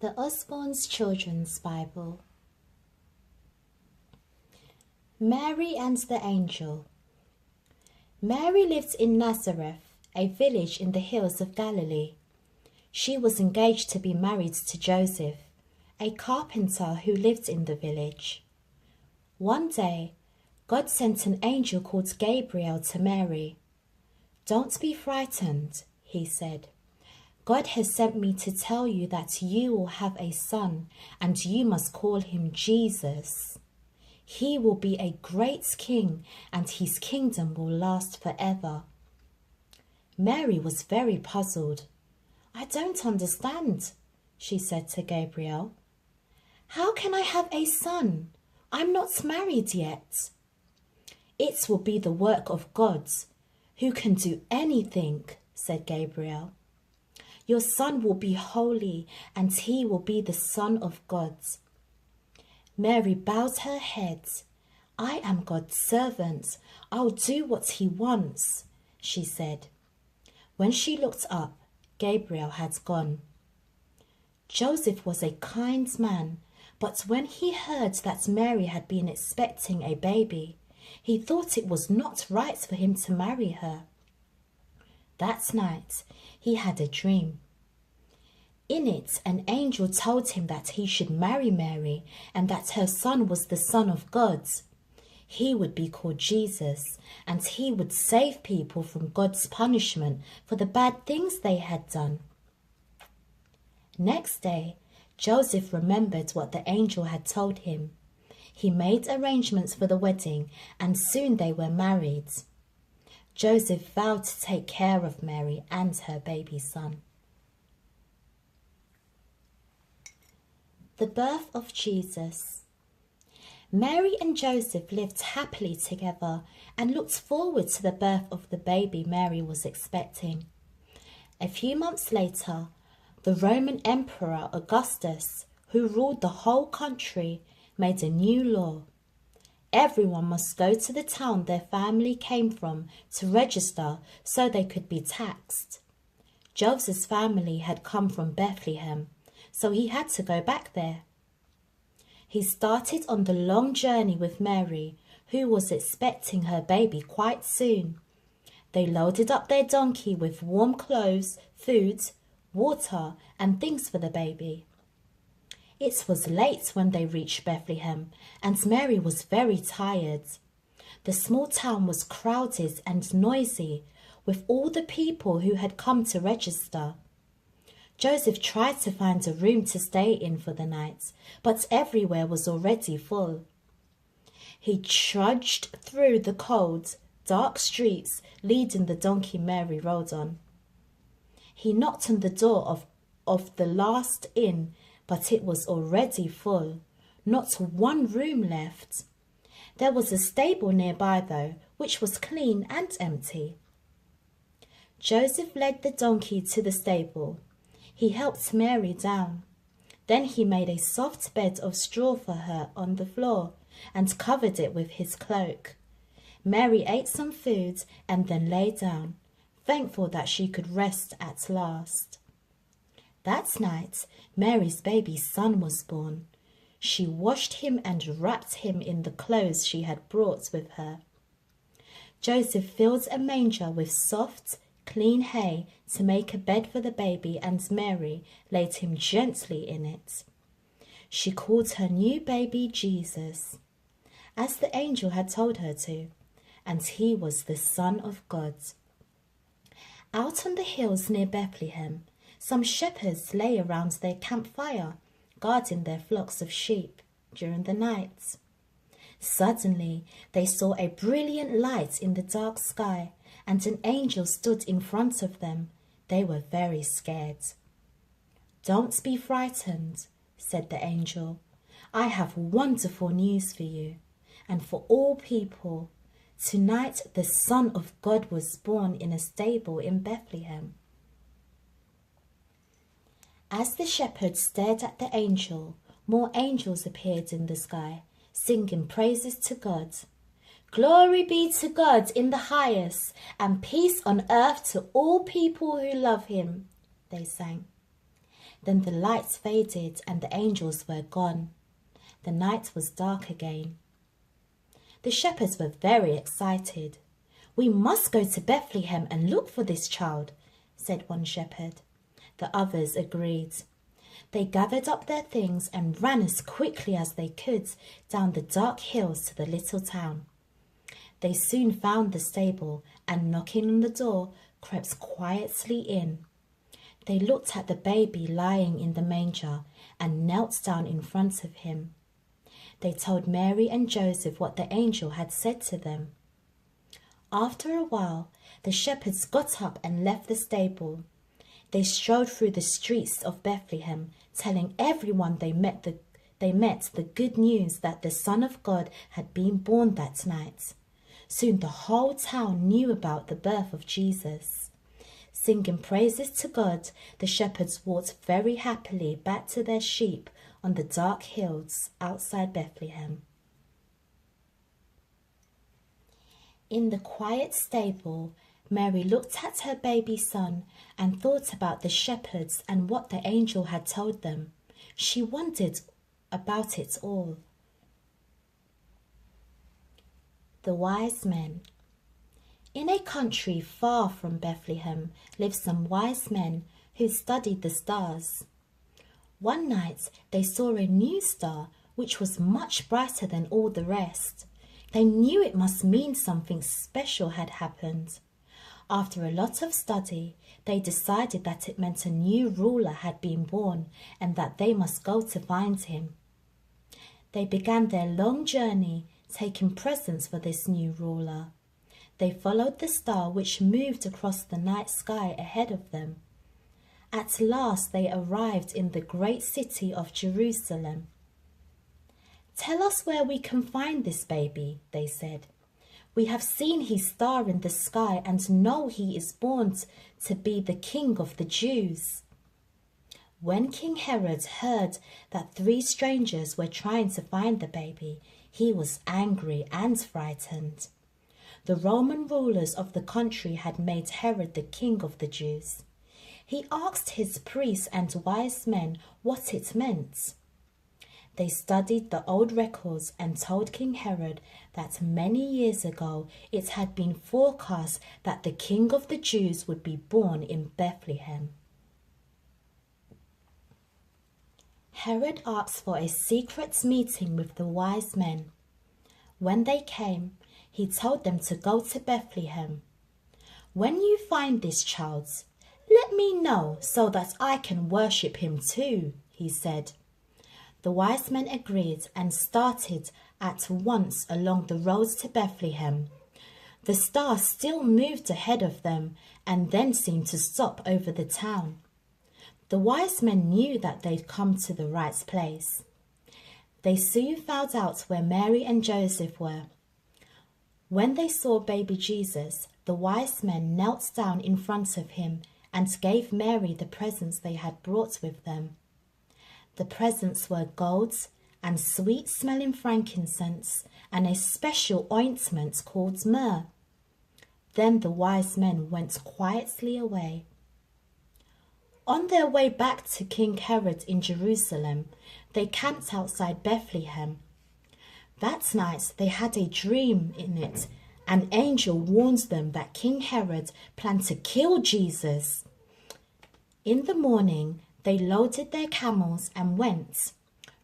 The Osborne's Children's Bible. Mary and the Angel. Mary lived in Nazareth, a village in the hills of Galilee. She was engaged to be married to Joseph, a carpenter who lived in the village. One day, God sent an angel called Gabriel to Mary. "Don't be frightened," he said. "God has sent me to tell you that you will have a son, and you must call him Jesus. He will be a great king, and his kingdom will last forever." Mary was very puzzled. "I don't understand," she said to Gabriel. "How can I have a son? I'm not married yet." "It will be the work of God, who can do anything," said Gabriel. "Your son will be holy, and he will be the Son of God." Mary bowed her head. "I am God's servant. I'll do what he wants," she said. When she looked up, Gabriel had gone. Joseph was a kind man, but when he heard that Mary had been expecting a baby, he thought it was not right for him to marry her. That night, he had a dream. In it, an angel told him that he should marry Mary and that her son was the Son of God. He would be called Jesus, and he would save people from God's punishment for the bad things they had done. Next day, Joseph remembered what the angel had told him. He made arrangements for the wedding, and soon they were married. Joseph vowed to take care of Mary and her baby son. The birth of Jesus. Mary and Joseph lived happily together and looked forward to the birth of the baby Mary was expecting. A few months later, the Roman Emperor Augustus, who ruled the whole country, made a new law. Everyone must go to the town their family came from to register so they could be taxed. Joseph's family had come from Bethlehem, so he had to go back there. He started on the long journey with Mary, who was expecting her baby quite soon. They loaded up their donkey with warm clothes, food, water, and things for the baby. It was late when they reached Bethlehem, and Mary was very tired. The small town was crowded and noisy, with all the people who had come to register. Joseph tried to find a room to stay in for the night, but everywhere was already full. He trudged through the cold, dark streets leading the donkey Mary rode on. He knocked on the door of the last inn, but it was already full. Not one room left. There was a stable nearby, though, which was clean and empty. Joseph led the donkey to the stable. He helped Mary down. Then he made a soft bed of straw for her on the floor and covered it with his cloak. Mary ate some food and then lay down, thankful that she could rest at last. That night, Mary's baby son was born. She washed him and wrapped him in the clothes she had brought with her. Joseph filled a manger with soft, clean hay to make a bed for the baby, and Mary laid him gently in it. She called her new baby Jesus, as the angel had told her to, and he was the Son of God. Out on the hills near Bethlehem, some shepherds lay around their campfire, guarding their flocks of sheep during the night. Suddenly, they saw a brilliant light in the dark sky, and an angel stood in front of them. They were very scared. "Don't be frightened," said the angel. "I have wonderful news for you and for all people. Tonight, the Son of God was born in a stable in Bethlehem." As the shepherds stared at the angel, more angels appeared in the sky, singing praises to God. "Glory be to God in the highest, and peace on earth to all people who love him," they sang. Then the lights faded and the angels were gone. The night was dark again. The shepherds were very excited. "We must go to Bethlehem and look for this child," said one shepherd. The others agreed. They gathered up their things and ran as quickly as they could down the dark hills to the little town. They soon found the stable and, knocking on the door, crept quietly in. They looked at the baby lying in the manger and knelt down in front of him. They told Mary and Joseph what the angel had said to them. After a while, the shepherds got up and left the stable. They strode through the streets of Bethlehem, telling everyone they met the good news that the Son of God had been born that night. Soon the whole town knew about the birth of Jesus. Singing praises to God, the shepherds walked very happily back to their sheep on the dark hills outside Bethlehem. In the quiet stable, Mary looked at her baby son and thought about the shepherds and what the angel had told them. She wondered about it all. The wise men. In a country far from Bethlehem lived some wise men who studied the stars. One night they saw a new star which was much brighter than all the rest. They knew it must mean something special had happened. After a lot of study, they decided that it meant a new ruler had been born and that they must go to find him. They began their long journey, taking presents for this new ruler. They followed the star which moved across the night sky ahead of them. At last they arrived in the great city of Jerusalem. "Tell us where we can find this baby," they said. "We have seen his star in the sky and know he is born to be the King of the Jews." When King Herod heard that 3 strangers were trying to find the baby, he was angry and frightened. The Roman rulers of the country had made Herod the king of the Jews. He asked his priests and wise men what it meant. They studied the old records and told King Herod that many years ago it had been forecast that the King of the Jews would be born in Bethlehem. Herod asked for a secret meeting with the wise men. When they came, he told them to go to Bethlehem. "When you find this child, let me know so that I can worship him too," he said. The wise men agreed and started at once along the roads to Bethlehem. The star still moved ahead of them and then seemed to stop over the town. The wise men knew that they'd come to the right place. They soon found out where Mary and Joseph were. When they saw baby Jesus, the wise men knelt down in front of him and gave Mary the presents they had brought with them. The presents were gold and sweet-smelling frankincense and a special ointment called myrrh. Then the wise men went quietly away. On their way back to King Herod in Jerusalem, they camped outside Bethlehem. That night they had a dream in it. An angel warned them that King Herod planned to kill Jesus. In the morning, they loaded their camels and went,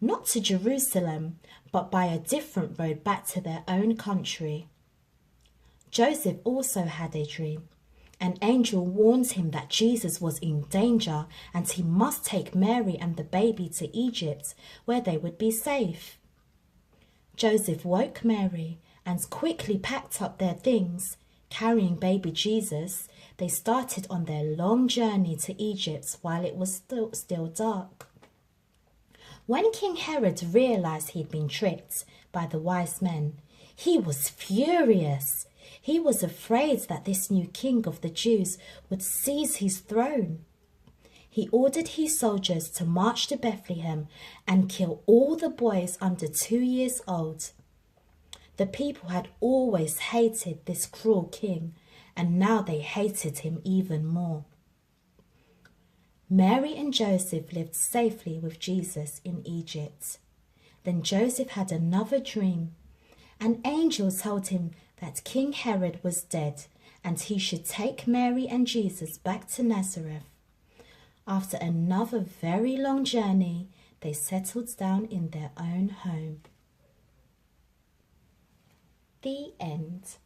not to Jerusalem, but by a different road back to their own country. Joseph also had a dream. An angel warned him that Jesus was in danger and he must take Mary and the baby to Egypt, where they would be safe. Joseph woke Mary and quickly packed up their things. Carrying baby Jesus, they started on their long journey to Egypt while it was still dark. When King Herod realized he'd been tricked by the wise men, he was furious. He was afraid that this new king of the Jews would seize his throne. He ordered his soldiers to march to Bethlehem and kill all the boys under 2 years old. The people had always hated this cruel king, and now they hated him even more. Mary and Joseph lived safely with Jesus in Egypt. Then Joseph had another dream. An angel told him that King Herod was dead and he should take Mary and Jesus back to Nazareth. After another very long journey, they settled down in their own home. The end.